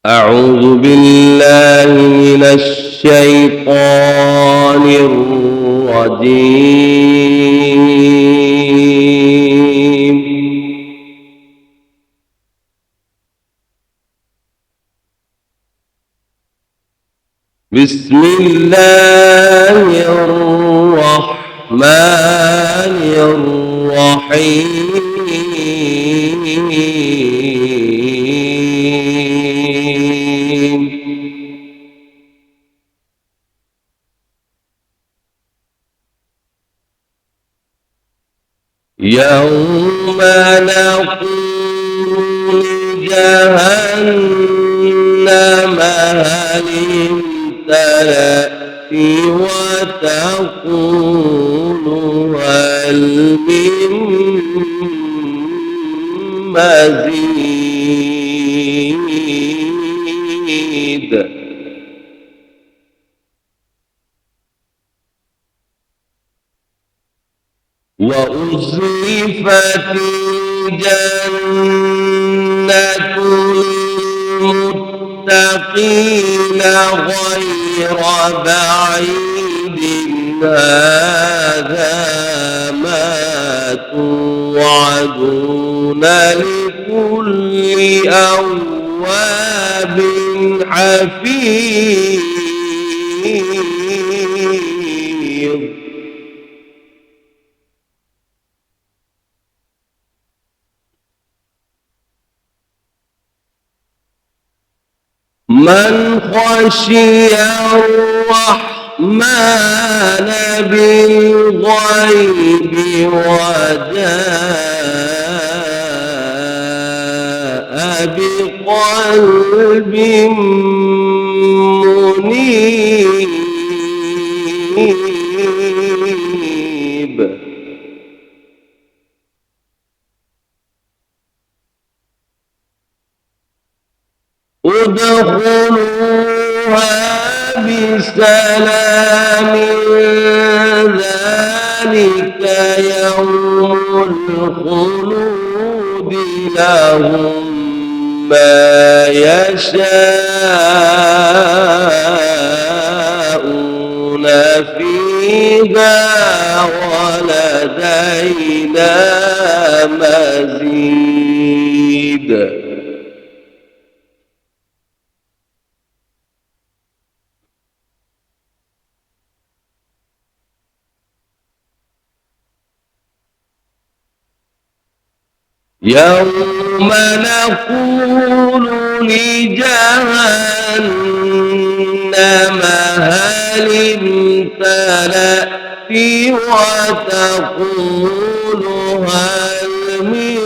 أعوذ بالله من الشيطان الرجيم. بسم الله الرحمن الرحيم. يوم نقول لجهنم هل امتلأت وتقول هل من مزيد. وأزلفت الجنة للمتقين غير بعيد هذا ما توعدون لكل أواب حفيظ. من خشي الرحمن بالغيب وجاء بقلب منيب. ادخلوها بسلام ذلك يوم الخلود لهم ما يشاءون فيها ولدينا مزيد. يوم نقول لجهنم هل امتلأت وتقول هل من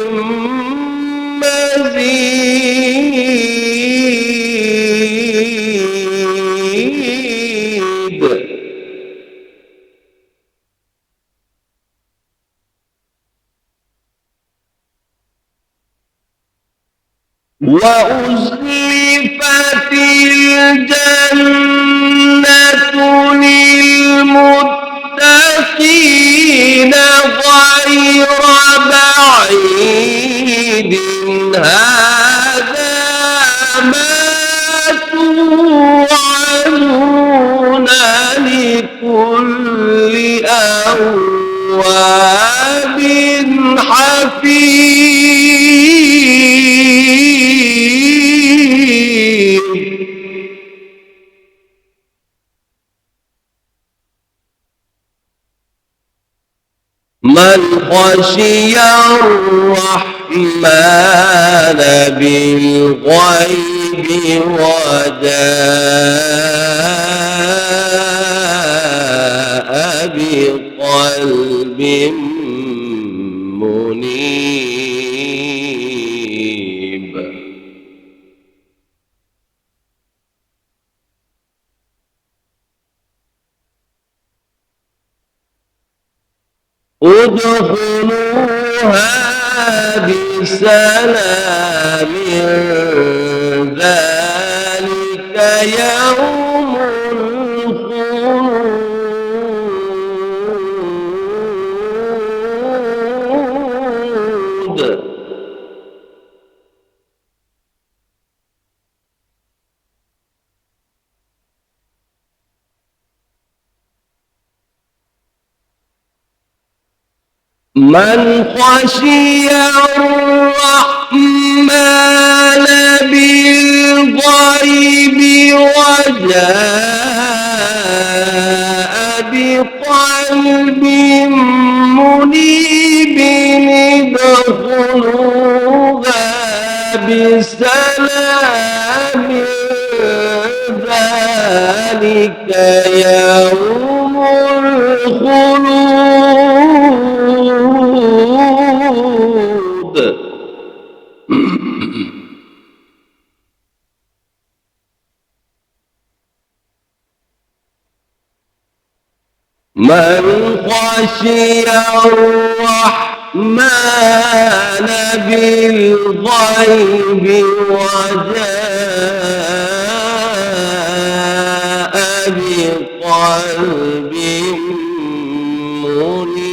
مزيد. وأزلفت الجنة للمتقين غير بعيد هذا ما توعدون لكل أواب حفيظ. من خشي الرحمن بالغيب وجاء بقلب منيب. ادخلوها بسلام ذلك يوم الخلود من خشي الرحمن بالغيب وجاء بقلب منيب ادخلوها بسلام ذلك يوم الخلود. من خشي الرحمن بالغيب وجاء بقلب منيب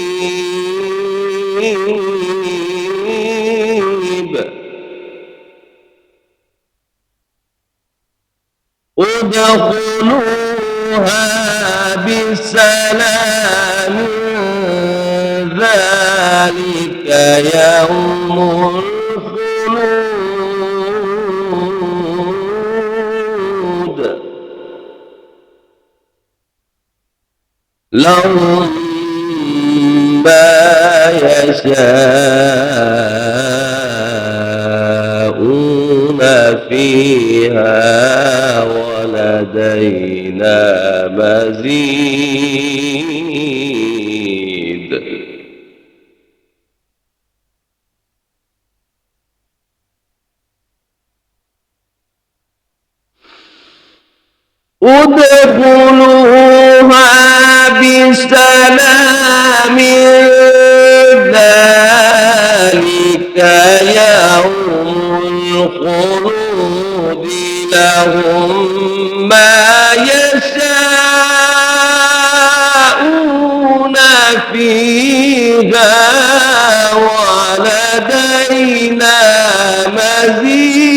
ادخلوها بسلام ذلك يوم الخلود. لهم ما يشاءون فيها ولدينا مزيد. ادخلوها بسلام ذلك يوم الخلود. لهم ما يشاءون فيها ولدينا مزيد.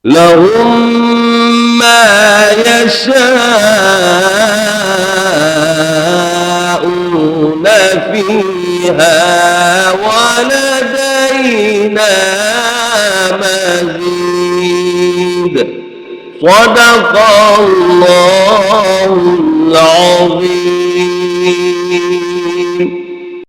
لهم ما يشاءون فيها ولدينا مزيد. صدق الله العظيم.